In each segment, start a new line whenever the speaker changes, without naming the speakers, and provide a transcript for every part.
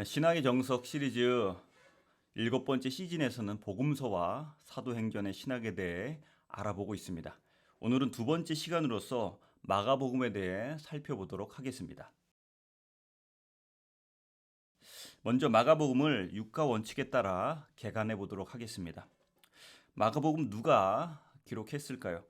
신학의 정석 시리즈 7번째 시즌에서는 복음서와 사도행전의 신학에 대해 알아보고 있습니다. 오늘은 두 번째 시간으로서 마가복음에 대해 살펴보도록 하겠습니다. 먼저 마가복음을 육가 원칙에 따라 개관해 보도록 하겠습니다. 마가복음 누가 기록했을까요?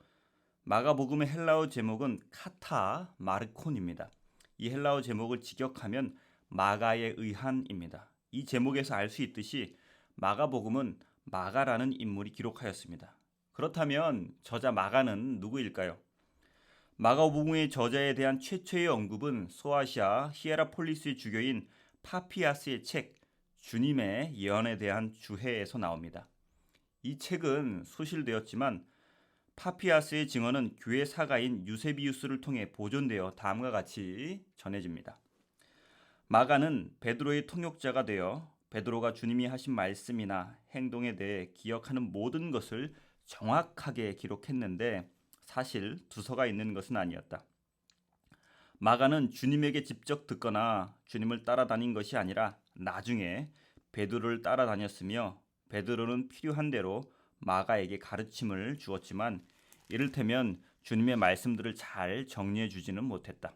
마가복음의 헬라어 제목은 카타 마르콘입니다. 이 헬라어 제목을 직역하면 마가에 의한입니다. 이 제목에서 알 수 있듯이 마가복음은 마가라는 인물이 기록하였습니다. 그렇다면 저자 마가는 누구일까요? 마가복음의 저자에 대한 최초의 언급은 소아시아 히에라폴리스의 주교인 파피아스의 책 주님의 예언에 대한 주해에서 나옵니다. 이 책은 소실되었지만 파피아스의 증언은 교회 사가인 유세비우스를 통해 보존되어 다음과 같이 전해집니다. 마가는 베드로의 통역자가 되어 베드로가 주님이 하신 말씀이나 행동에 대해 기억하는 모든 것을 정확하게 기록했는데 사실 두서가 있는 것은 아니었다. 마가는 주님에게 직접 듣거나 주님을 따라다닌 것이 아니라 나중에 베드로를 따라다녔으며 베드로는 필요한 대로 마가에게 가르침을 주었지만 이를테면 주님의 말씀들을 잘 정리해 주지는 못했다.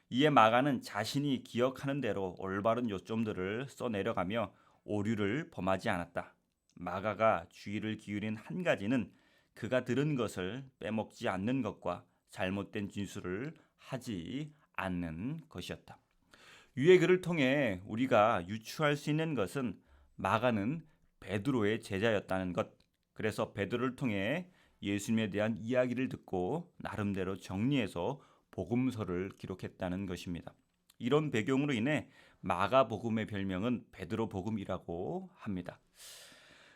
이에 마가는 자신이 기억하는 대로 올바른 요점들을 써내려가며 오류를 범하지 않았다. 마가가 주의를 기울인 한 가지는 그가 들은 것을 빼먹지 않는 것과 잘못된 진술을 하지 않는 것이었다. 위의 글을 통해 우리가 유추할 수 있는 것은 마가는 베드로의 제자였다는 것. 그래서 베드로를 통해 예수님에 대한 이야기를 듣고 나름대로 정리해서 복음서를 기록했다는 것입니다. 이런 배경으로 인해 마가복음의 별명은 베드로 복음이라고 합니다.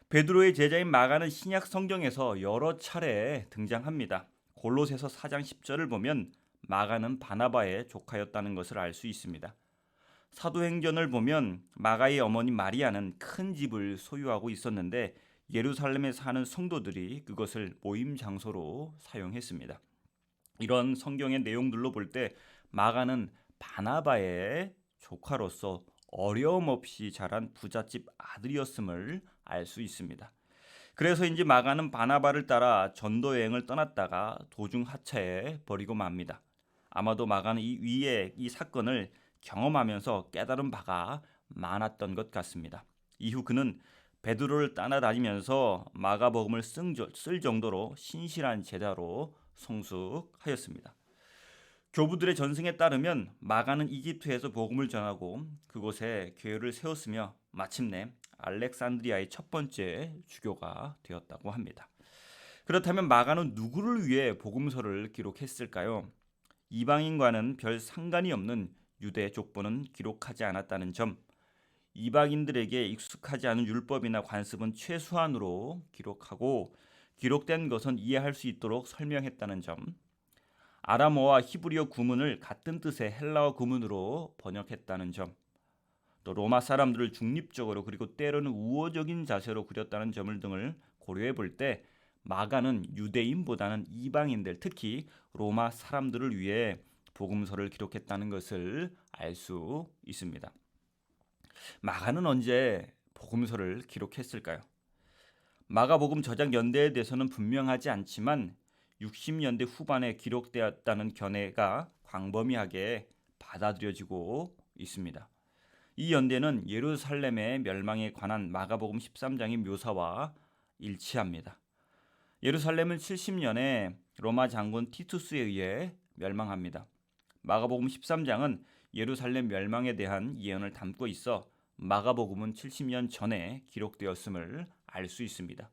베드로의 제자인 마가는 신약 성경에서 여러 차례 등장합니다. 골로새서 4장 10절을 보면 마가는 바나바의 조카였다는 것을 알 수 있습니다. 사도행전을 보면 마가의 어머니 마리아는 큰 집을 소유하고 있었는데 예루살렘에 사는 성도들이 그것을 모임 장소로 사용했습니다. 이런 성경의 내용들로 볼 때 마가는 바나바의 조카로서 어려움 없이 자란 부잣집 아들이었음을 알 수 있습니다. 그래서인지 마가는 바나바를 따라 전도 여행을 떠났다가 도중 하차해 버리고 맙니다. 아마도 마가는 이 위에 이 사건을 경험하면서 깨달은 바가 많았던 것 같습니다. 이후 그는 베드로를 따라다니면서 마가복음을 쓸 정도로 신실한 제자로 성숙하였습니다. 교부들의 전승에 따르면 마가는 이집트에서 복음을 전하고 그곳에 교회를 세웠으며 마침내 알렉산드리아의 첫 번째 주교가 되었다고 합니다. 그렇다면 마가는 누구를 위해 복음서를 기록했을까요? 이방인과는 별 상관이 없는 유대 족보는 기록하지 않았다는 점, 이방인들에게 익숙하지 않은 율법이나 관습은 최소한으로 기록하고 기록된 것은 이해할 수 있도록 설명했다는 점, 아람어와 히브리어 구문을 같은 뜻의 헬라어 구문으로 번역했다는 점, 또 로마 사람들을 중립적으로 그리고 때로는 우호적인 자세로 그렸다는 점을 등을 고려해 볼 때 마가는 유대인보다는 이방인들, 특히 로마 사람들을 위해 복음서를 기록했다는 것을 알 수 있습니다. 마가는 언제 복음서를 기록했을까요? 마가복음 저작 연대에 대해서는 분명하지 않지만 60년대 후반에 기록되었다는 견해가 광범위하게 받아들여지고 있습니다. 이 연대는 예루살렘의 멸망에 관한 마가복음 13장의 묘사와 일치합니다. 예루살렘은 70년에 로마 장군 티투스에 의해 멸망합니다. 마가복음 13장은 예루살렘 멸망에 대한 예언을 담고 있어 마가복음은 70년 전에 기록되었음을 알 수 있습니다.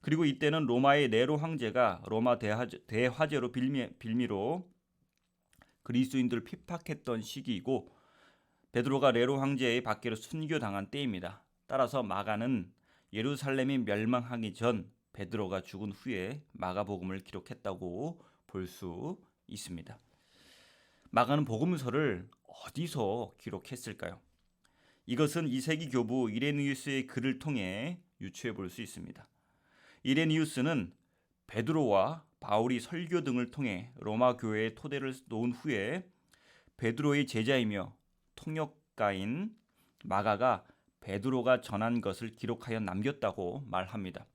그리고 이때는 로마의 네로 황제가 로마 대화제로 빌미로 그리스도인들을 핍박했던 시기이고 베드로가 네로 황제의 박해로 순교당한 때입니다. 따라서 마가는 예루살렘이 멸망하기 전 베드로가 죽은 후에 마가복음을 기록했다고 볼 수 있습니다. 마가는 복음서를 어디서 기록했을까요? 이것은 2세기 교부 이레니우스의 글을 통해 유추해 볼 수 있습니다. 이레니우스는 베드로와 바울이 설교 등을 통해 로마 교회의 토대를 놓은 후에 베드로의 제자이며 통역가인 마가가 베드로가 전한 것을 기록하여 남겼다고 말합니다.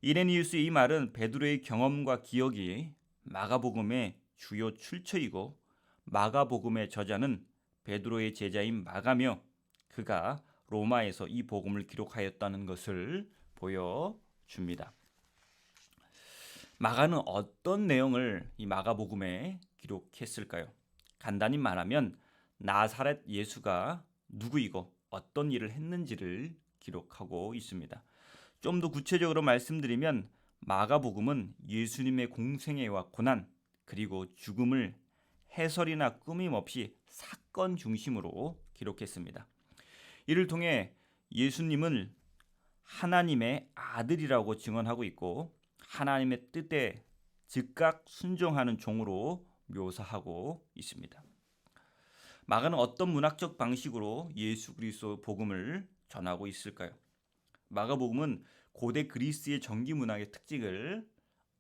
이레니우스의 이 말은 베드로의 경험과 기억이 마가복음의 주요 출처이고 마가복음의 저자는 베드로의 제자인 마가며 그가 로마에서 이 복음을 기록하였다는 것을 보여줍니다. 마가는 어떤 내용을 이 마가복음에 기록했을까요? 간단히 말하면 나사렛 예수가 누구이고 어떤 일을 했는지를 기록하고 있습니다. 좀 더 구체적으로 말씀드리면 마가복음은 예수님의 공생애와 고난 그리고 죽음을 해설이나 꾸밈 없이 사건 중심으로 기록했습니다. 이를 통해 예수님을 하나님의 아들이라고 증언하고 있고 하나님의 뜻에 즉각 순종하는 종으로 묘사하고 있습니다. 마가는 어떤 문학적 방식으로 예수 그리스도 복음을 전하고 있을까요? 마가복음은 고대 그리스의 정기 문학의 특징을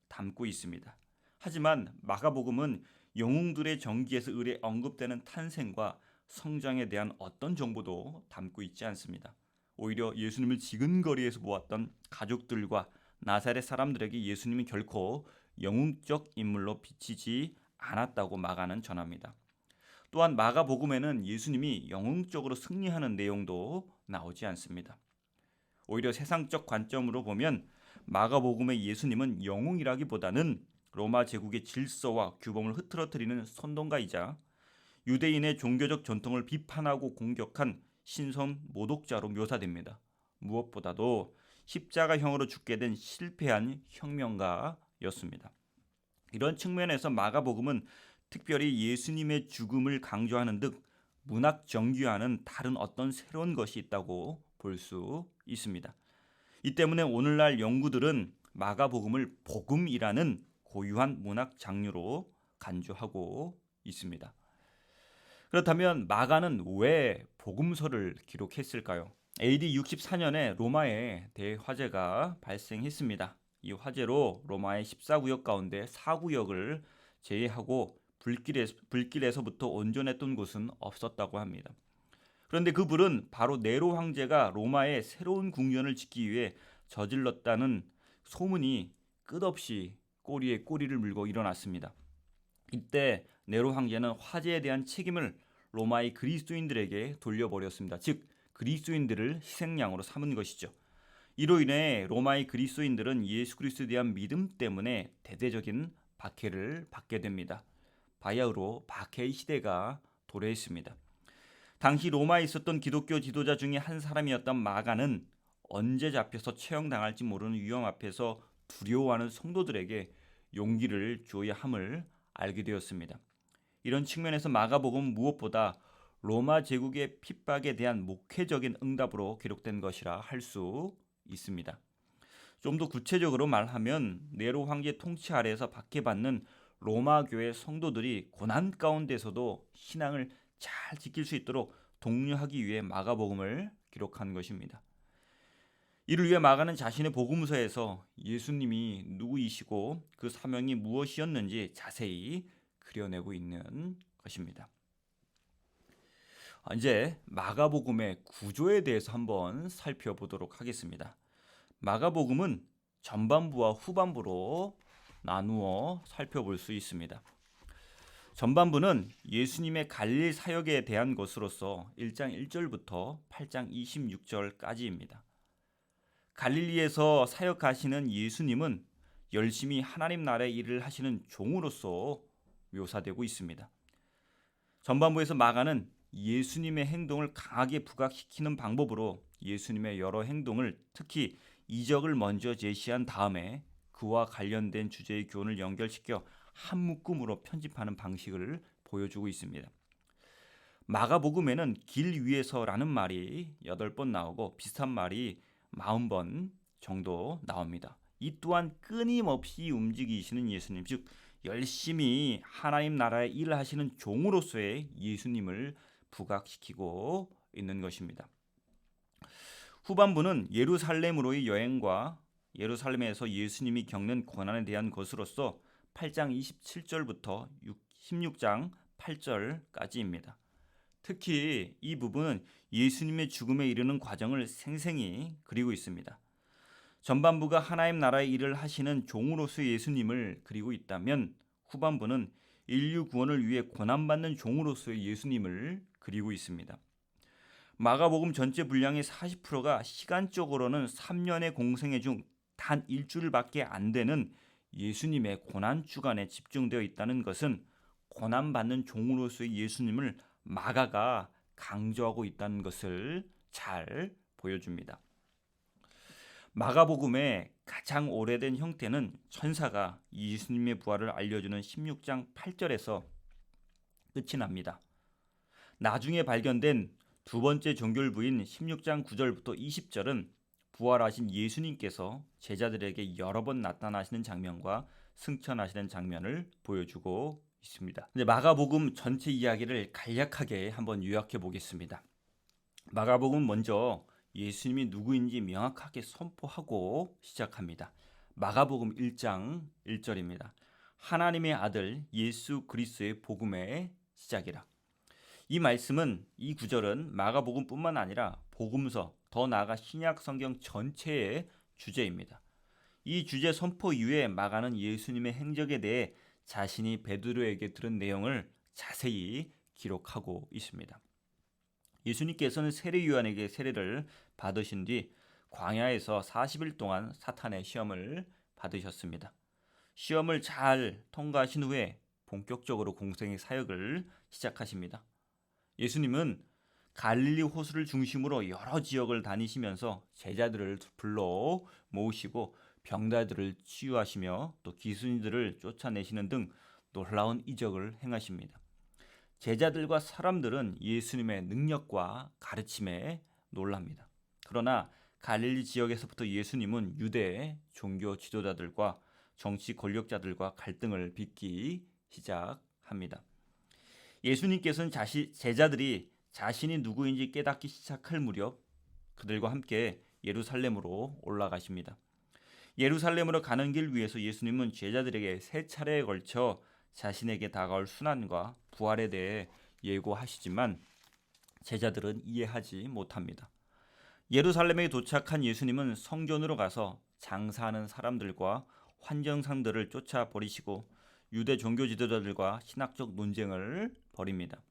담고 있습니다. 하지만 마가복음은 영웅들의 전기에서 을에 언급되는 탄생과 성장에 대한 어떤 정보도 담고 있지 않습니다. 오히려 예수님을 지근거리에서 보았던 가족들과 나사렛 사람들에게 예수님은 결코 영웅적 인물로 비치지 않았다고 마가는 전합니다. 또한 마가복음에는 예수님이 영웅적으로 승리하는 내용도 나오지 않습니다. 오히려 세상적 관점으로 보면 마가복음의 예수님은 영웅이라기보다는 로마 제국의 질서와 규범을 흐트러뜨리는 선동가이자 유대인의 종교적 전통을 비판하고 공격한 신선 모독자로 묘사됩니다. 무엇보다도 십자가형으로 죽게 된 실패한 혁명가였습니다. 이런 측면에서 마가복음은 특별히 예수님의 죽음을 강조하는 듯 문학 정규와는 다른 어떤 새로운 것이 있다고 볼 수 있습니다. 이 때문에 오늘날 연구들은 마가복음을 복음이라는 고유한 문학 장르로 간주하고 있습니다. 그렇다면 마가는 왜 복음서를 기록했을까요? AD 64년에 로마에 대화재가 발생했습니다. 이 화재로 로마의 14구역 가운데 4구역을 제외하고 불길에서부터 온전했던 곳은 없었다고 합니다. 그런데 그 불은 바로 네로 황제가 로마의 새로운 궁전을 짓기 위해 저질렀다는 소문이 끝없이 꼬리에 꼬리를 물고 일어났습니다. 이때 네로 황제는 화재에 대한 책임을 로마의 그리스도인들에게 돌려버렸습니다. 즉 그리스도인들을 희생양으로 삼은 것이죠. 이로 인해 로마의 그리스도인들은 예수 그리스도에 대한 믿음 때문에 대대적인 박해를 받게 됩니다. 바야흐로 박해의 시대가 도래했습니다. 당시 로마에 있었던 기독교 지도자 중에 한 사람이었던 마가는 언제 잡혀서 처형당할지 모르는 위험 앞에서 두려워하는 성도들에게 용기를 줘야 함을 알게 되었습니다. 이런 측면에서 마가복음은 무엇보다 로마 제국의 핍박에 대한 목회적인 응답으로 기록된 것이라 할 수 있습니다. 좀 더 구체적으로 말하면 네로 황제 통치 아래에서 박해받는 로마 교회 성도들이 고난 가운데서도 신앙을 잘 지킬 수 있도록 독려하기 위해 마가복음을 기록한 것입니다. 이를 위해 마가는 자신의 복음서에서 예수님이 누구이시고 그 사명이 무엇이었는지 자세히 그려내고 있는 것입니다. 이제 마가복음의 구조에 대해서 한번 살펴보도록 하겠습니다. 마가복음은 전반부와 후반부로 나누어 살펴볼 수 있습니다. 전반부는 예수님의 갈릴 사역에 대한 것으로서 1장 1절부터 8장 26절까지입니다. 갈릴리에서 사역하시는 예수님은 열심히 하나님 나라의 일을 하시는 종으로서 묘사되고 있습니다. 전반부에서 마가는 예수님의 행동을 강하게 부각시키는 방법으로 예수님의 여러 행동을 특히 이적을 먼저 제시한 다음에 그와 관련된 주제의 교훈을 연결시켜 한 묶음으로 편집하는 방식을 보여주고 있습니다. 마가복음에는 길 위에서라는 말이 8번 나오고 비슷한 말이 40번 정도 나옵니다. 이 또한 끊임없이 움직이시는 예수님, 즉 열심히 하나님 나라의 일을 하시는 종으로서의 예수님을 부각시키고 있는 것입니다. 후반부는 예루살렘으로의 여행과 예루살렘에서 예수님이 겪는 고난에 대한 것으로서 8장 27절부터 16장 8절까지입니다. 특히 이 부분은 예수님의 죽음에 이르는 과정을 생생히 그리고 있습니다. 전반부가 하나님 나라의 일을 하시는 종으로서 예수님을 그리고 있다면 후반부는 인류 구원을 위해 고난받는 종으로서의 예수님을 그리고 있습니다. 마가복음 전체 분량의 40%가 시간적으로는 3년의 공생애 중 단 일주일밖에 안 되는 예수님의 고난 주간에 집중되어 있다는 것은 고난받는 종으로서의 예수님을 마가가 강조하고 있다는 것을 잘 보여줍니다. 마가복음의 가장 오래된 형태는 천사가 예수님의 부활을 알려주는 16장 8절에서 끝이 납니다. 나중에 발견된 두 번째 종결부인 16장 9절부터 20절은 부활하신 예수님께서 제자들에게 여러 번 나타나시는 장면과 승천하시는 장면을 보여주고 있습니다. 이제 마가복음 전체 이야기를 간략하게 한번 요약해 보겠습니다. 마가복음 먼저 예수님이 누구인지 명확하게 선포하고 시작합니다. 마가복음 1장 1절입니다. 하나님의 아들 예수 그리스도의 복음의 시작이라. 이 말씀은 이 구절은 마가복음뿐만 아니라 복음서, 더 나아가 신약 성경 전체의 주제입니다. 이 주제 선포 이후에 마가는 예수님의 행적에 대해 자신이 베드로에게 들은 내용을 자세히 기록하고 있습니다. 예수님께서는 세례 요한에게 세례를 받으신 뒤 광야에서 40일 동안 사탄의 시험을 받으셨습니다. 시험을 잘 통과하신 후에 본격적으로 공생의 사역을 시작하십니다. 예수님은 갈릴리 호수를 중심으로 여러 지역을 다니시면서 제자들을 불러 모으시고 병자들을 치유하시며 또 기순이들을 쫓아내시는 등 놀라운 이적을 행하십니다. 제자들과 사람들은 예수님의 능력과 가르침에 놀랍니다. 그러나 갈릴리 지역에서부터 예수님은 유대 종교 지도자들과 정치 권력자들과 갈등을 빚기 시작합니다. 예수님께서는 제자들이 자신이 누구인지 깨닫기 시작할 무렵 그들과 함께 예루살렘으로 올라가십니다. 예루살렘으로 가는 길 위에서 예수님은 제자들에게 세 차례에 걸쳐 자신에게 다가올 순환과 부활에 대해 예고하시지만 제자들은 이해하지 못합니다. 예루살렘에 도착한 예수님은 성전으로 가서 장사하는 사람들과 환정상들을 쫓아버리시고 유대 종교 지도자들과 신학적 논쟁을 벌입니다.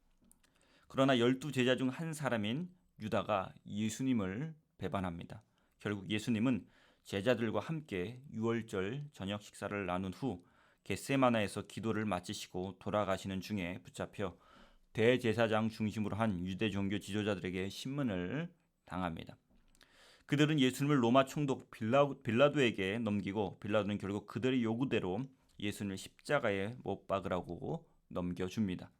그러나 12 제자 중 한 사람인 유다가 예수님을 배반합니다. 결국 예수님은 제자들과 함께 유월절 저녁 식사를 나눈 후 겟세마나에서 기도를 마치시고 돌아가시는 중에 붙잡혀 대제사장 중심으로 한 유대 종교 지도자들에게 신문을 당합니다. 그들은 예수님을 로마 총독 빌라도에게 넘기고 빌라도는 결국 그들의 요구대로 예수님을 십자가에 못 박으라고 넘겨줍니다.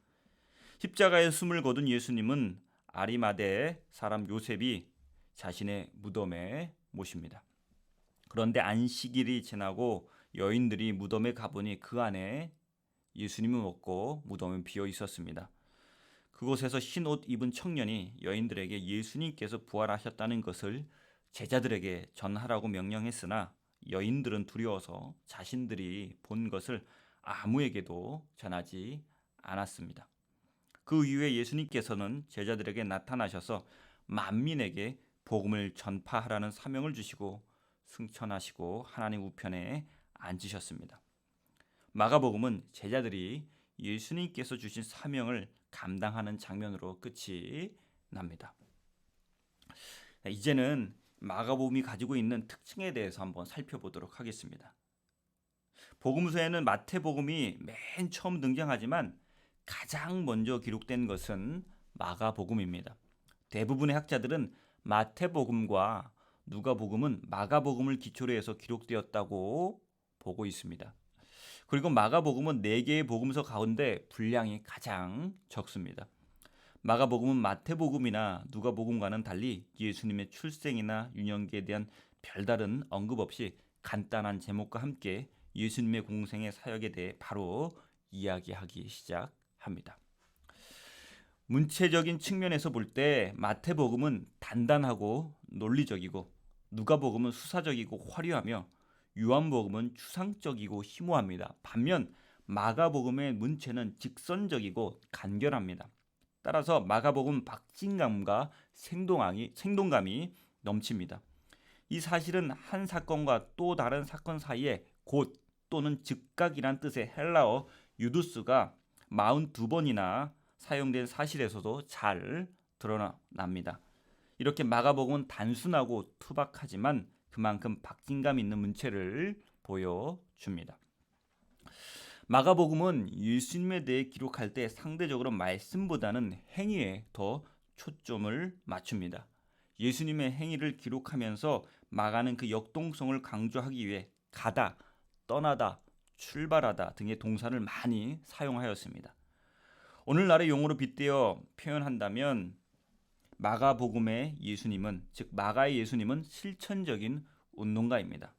십자가에 숨을 거둔 예수님은 아리마대 사람 요셉이 자신의 무덤에 모십니다. 그런데 안식일이 지나고 여인들이 무덤에 가보니 그 안에 예수님은 없고 무덤은 비어 있었습니다. 그곳에서 흰 옷 입은 청년이 여인들에게 예수님께서 부활하셨다는 것을 제자들에게 전하라고 명령했으나 여인들은 두려워서 자신들이 본 것을 아무에게도 전하지 않았습니다. 그 이후에 예수님께서는 제자들에게 나타나셔서 만민에게 복음을 전파하라는 사명을 주시고 승천하시고 하나님 우편에 앉으셨습니다. 마가복음은 제자들이 예수님께서 주신 사명을 감당하는 장면으로 끝이 납니다. 이제는 마가복음이 가지고 있는 특징에 대해서 한번 살펴보도록 하겠습니다. 복음서에는 마태복음이 맨 처음 등장하지만 가장 먼저 기록된 것은 마가복음입니다. 대부분의 학자들은 마태복음과 누가복음은 마가복음을 기초로 해서 기록되었다고 보고 있습니다. 그리고 마가복음은 4개의 복음서 가운데 분량이 가장 적습니다. 마가복음은 마태복음이나 누가복음과는 달리 예수님의 출생이나 유년기에 대한 별다른 언급 없이 간단한 제목과 함께 예수님의 공생의 사역에 대해 바로 이야기하기 시작합니다. 문체적인 측면에서 볼 때 마태복음은 단단하고 논리적이고 누가복음은 수사적이고 화려하며 요한복음은 추상적이고 심오합니다. 반면 마가복음의 문체는 직선적이고 간결합니다. 따라서 마가복음 박진감과 생동감이 넘칩니다. 이 사실은 한 사건과 또 다른 사건 사이에 곧 또는 즉각이란 뜻의 헬라어 유두스가 42번이나 사용된 사실에서도 잘 드러납니다. 이렇게 마가복음은 단순하고 투박하지만 그만큼 박진감 있는 문체를 보여줍니다. 마가복음은 예수님에 대해 기록할 때 상대적으로 말씀보다는 행위에 더 초점을 맞춥니다. 예수님의 행위를 기록하면서 마가는 그 역동성을 강조하기 위해 가다, 떠나다, 출발하다 등의 동사를 많이 사용하였습니다. 오늘날의 용어로 빗대어 표현한다면 마가복음의 예수님은, 즉 마가의 예수님은 실천적인 운동가입니다.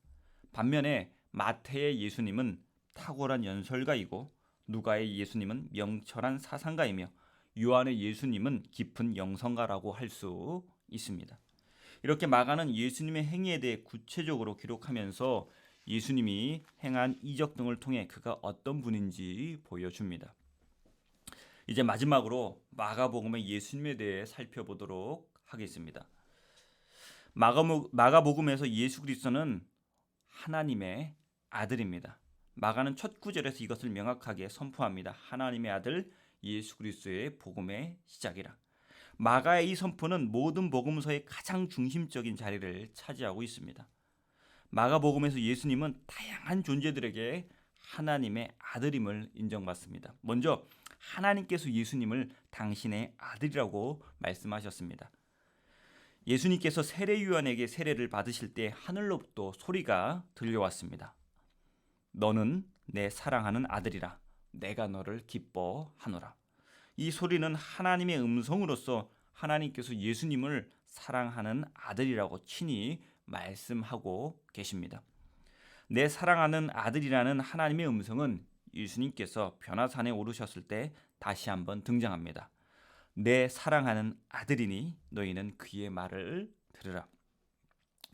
반면에 마태의 예수님은 탁월한 연설가이고 누가의 예수님은 명철한 사상가이며 요한의 예수님은 깊은 영성가라고 할 수 있습니다. 이렇게 마가는 예수님의 행위에 대해 구체적으로 기록하면서 예수님이 행한 이적 등을 통해 그가 어떤 분인지 보여줍니다. 이제 마지막으로 마가복음의 예수님에 대해 살펴보도록 하겠습니다. 마가복음에서 예수 그리스도는 하나님의 아들입니다. 마가는 첫 구절에서 이것을 명확하게 선포합니다. 하나님의 아들 예수 그리스도의 복음의 시작이라. 마가의 이 선포는 모든 복음서의 가장 중심적인 자리를 차지하고 있습니다. 마가복음에서 예수님은 다양한 존재들에게 하나님의 아들임을 인정받습니다. 먼저 하나님께서 예수님을 당신의 아들이라고 말씀하셨습니다. 예수님께서 세례 요한에게 세례를 받으실 때 하늘로부터 소리가 들려왔습니다. 너는 내 사랑하는 아들이라 내가 너를 기뻐하노라. 이 소리는 하나님의 음성으로서 하나님께서 예수님을 사랑하는 아들이라고 친히 말씀하고 계십니다. 내 사랑하는 아들이라는 하나님의 음성은 예수님께서 변화산에 오르셨을 때 다시 한번 등장합니다. 내 사랑하는 아들이니 너희는 그의 말을 들으라.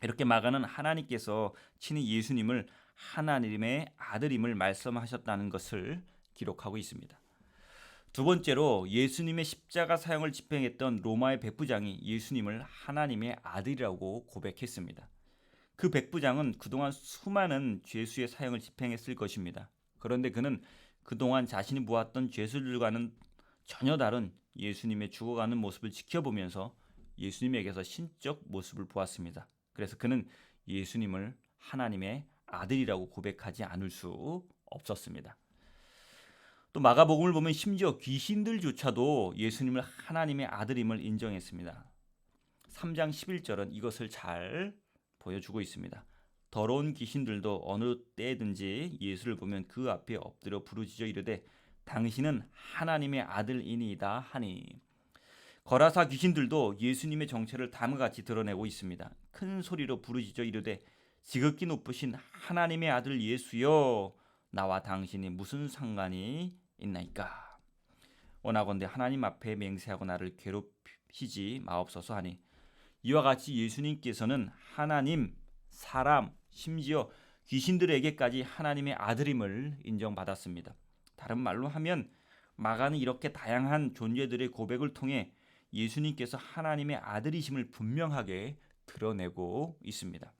이렇게 마가는 하나님께서 친히 예수님을 하나님의 아들임을 말씀하셨다는 것을 기록하고 있습니다. 두 번째로 예수님의 십자가 사형을 집행했던 로마의 백부장이 예수님을 하나님의 아들이라고 고백했습니다. 그 백부장은 그동안 수많은 죄수의 사형을 집행했을 것입니다. 그런데 그는 그동안 자신이 보았던 죄수들과는 전혀 다른 예수님의 죽어가는 모습을 지켜보면서 예수님에게서 신적 모습을 보았습니다. 그래서 그는 예수님을 하나님의 아들이라고 고백하지 않을 수 없었습니다. 또 마가복음을 보면 심지어 귀신들조차도 예수님을 하나님의 아들임을 인정했습니다. 3장 11절은 이것을 잘 보여주고 있습니다. 더러운 귀신들도 어느 때든지 예수를 보면 그 앞에 엎드려 부르짖어 이르되 당신은 하나님의 아들이니이다 하니. 거라사 귀신들도 예수님의 정체를 다음과 같이 드러내고 있습니다. 큰 소리로 부르짖어 이르되 지극히 높으신 하나님의 아들 예수여 나와 당신이 무슨 상관이 있나이까. 원하건대 하나님 앞에 맹세하고 나를 괴롭히지 마옵소서 하니. 이와 같이 예수님께서는 하나님, 사람, 심지어 귀신들에게까지 하나님의 아들임을 인정받았습니다. 다른 말로 하면 마가는 이렇게 다양한 존재들의 고백을 통해 예수님께서 하나님의 아들이심을 분명하게 드러내고 있습니다.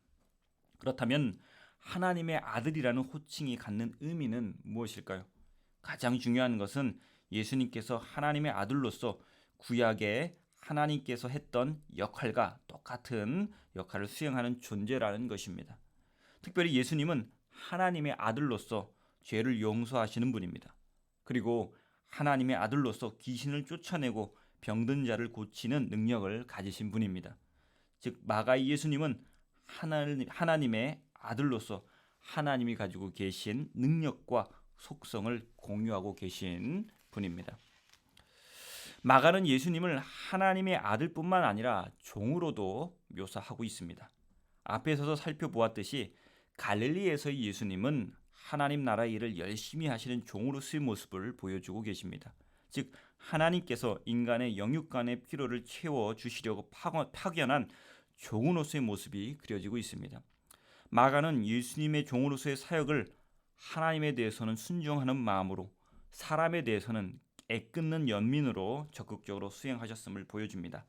그렇다면 하나님의 아들이라는 호칭이 갖는 의미는 무엇일까요? 가장 중요한 것은 예수님께서 하나님의 아들로서 구약에 하나님께서 했던 역할과 똑같은 역할을 수행하는 존재라는 것입니다. 특별히 예수님은 하나님의 아들로서 죄를 용서하시는 분입니다. 그리고 하나님의 아들로서 귀신을 쫓아내고 병든 자를 고치는 능력을 가지신 분입니다. 즉 마가의 예수님은 하나님의 아들로서 하나님이 가지고 계신 능력과 속성을 공유하고 계신 분입니다. 마가는 예수님을 하나님의 아들뿐만 아니라 종으로도 묘사하고 있습니다. 앞에서도 살펴보았듯이 갈릴리에서의 예수님은 하나님 나라의 일을 열심히 하시는 종으로서의 모습을 보여주고 계십니다. 즉 하나님께서 인간의 영육간의 필요를 채워주시려고 파견한 종으로서의 모습이 그려지고 있습니다. 마가는 예수님의 종으로서의 사역을 하나님에 대해서는 순종하는 마음으로 사람에 대해서는 애끓는 연민으로 적극적으로 수행하셨음을 보여줍니다.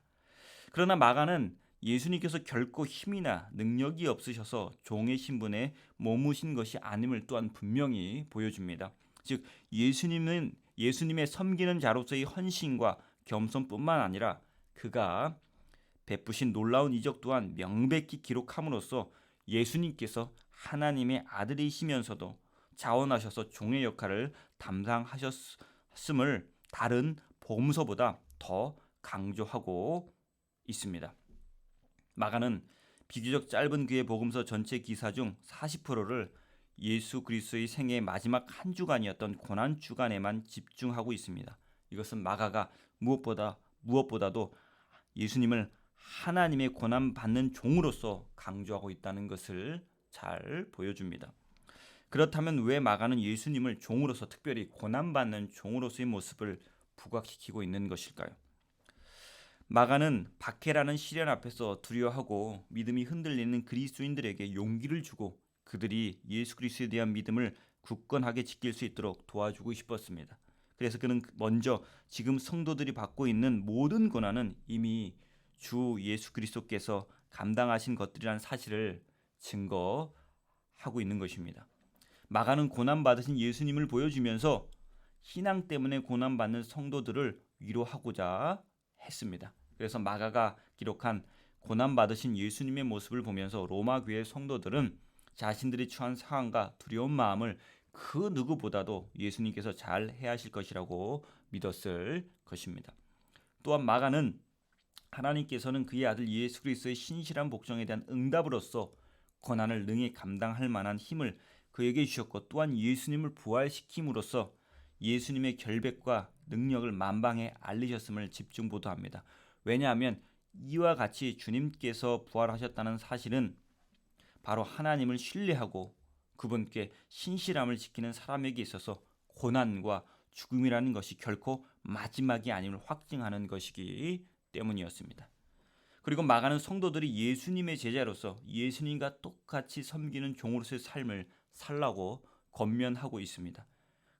그러나 마가는 예수님께서 결코 힘이나 능력이 없으셔서 종의 신분에 머무신 것이 아님을 또한 분명히 보여줍니다. 즉 예수님의 섬기는 자로서의 헌신과 겸손뿐만 아니라 그가 베푸신 놀라운 이적 또한 명백히 기록함으로써 예수님께서 하나님의 아들이시면서도 자원하셔서 종의 역할을 담당하셨음을 다른 복음서보다 더 강조하고 있습니다. 마가는 비교적 짧은 그의 복음서 전체 기사 중 40%를 예수 그리스도의 생애의 마지막 한 주간이었던 고난 주간에만 집중하고 있습니다. 이것은 마가가 무엇보다도 예수님을 하나님의 고난 받는 종으로서 강조하고 있다는 것을 잘 보여줍니다. 그렇다면 왜 마가는 예수님을 종으로서, 특별히 고난 받는 종으로서의 모습을 부각시키고 있는 것일까요? 마가는 박해라는 시련 앞에서 두려워하고 믿음이 흔들리는 그리스도인들에게 용기를 주고 그들이 예수 그리스도에 대한 믿음을 굳건하게 지킬 수 있도록 도와주고 싶었습니다. 그래서 그는 먼저 지금 성도들이 받고 있는 모든 고난은 이미 주 예수 그리스도께서 감당하신 것들이라는 사실을 증거하고 있는 것입니다. 마가는 고난받으신 예수님을 보여주면서 신앙 때문에 고난받는 성도들을 위로하고자 했습니다. 그래서 마가가 기록한 고난받으신 예수님의 모습을 보면서 로마 교회 성도들은 자신들이 처한 상황과 두려운 마음을 그 누구보다도 예수님께서 잘 해하실 것이라고 믿었을 것입니다. 또한 마가는 하나님께서는 그의 아들 예수 그리스도의 신실한 복종에 대한 응답으로서 고난을 능히 감당할 만한 힘을 그에게 주셨고, 또한 예수님을 부활시킴으로써 예수님의 결백과 능력을 만방에 알리셨음을 집중 보도합니다. 왜냐하면 이와 같이 주님께서 부활하셨다는 사실은 바로 하나님을 신뢰하고 그분께 신실함을 지키는 사람에게 있어서 고난과 죽음이라는 것이 결코 마지막이 아님을 확증하는 것이기 때문이었습니다. 그리고 마가는 성도들이 예수님의 제자로서 예수님과 똑같이 섬기는 종으로서의 삶을 살라고 권면하고 있습니다.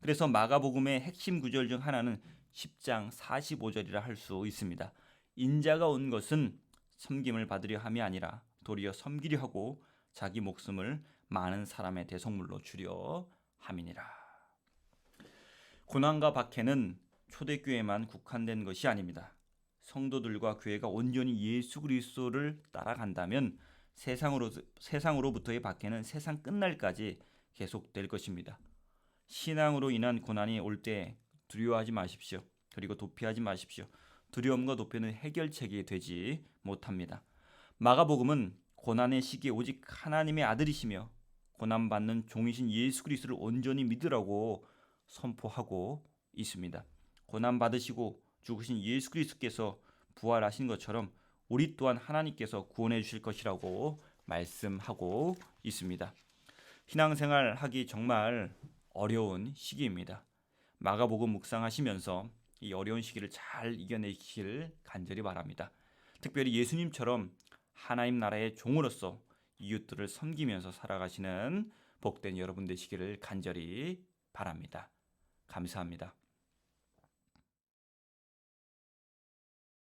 그래서 마가복음의 핵심 구절 중 하나는 10장 45절이라 할 수 있습니다. 인자가 온 것은 섬김을 받으려 함이 아니라 도리어 섬기려 하고 자기 목숨을 많은 사람의 대속물로 주려 함이니라. 고난과 박해는 초대교회만 국한된 것이 아닙니다. 성도들과 교회가 온전히 예수 그리스도를 따라간다면 세상으로부터의 박해는 세상 끝날까지 계속될 것입니다. 신앙으로 인한 고난이 올 때 두려워하지 마십시오. 그리고 도피하지 마십시오. 두려움과 도피는 해결책이 되지 못합니다. 마가복음은 고난의 시기에 오직 하나님의 아들이시며 고난받는 종이신 예수 그리스도를 온전히 믿으라고 선포하고 있습니다. 고난받으시고 죽으신 예수 그리스도께서 부활하신 것처럼 우리 또한 하나님께서 구원해 주실 것이라고 말씀하고 있습니다. 신앙생활 하기 정말 어려운 시기입니다. 마가복음 묵상하시면서 이 어려운 시기를 잘 이겨내시길 간절히 바랍니다. 특별히 예수님처럼 하나님 나라의 종으로서 이웃들을 섬기면서 살아가시는 복된 여러분 되시기를 간절히 바랍니다. 감사합니다.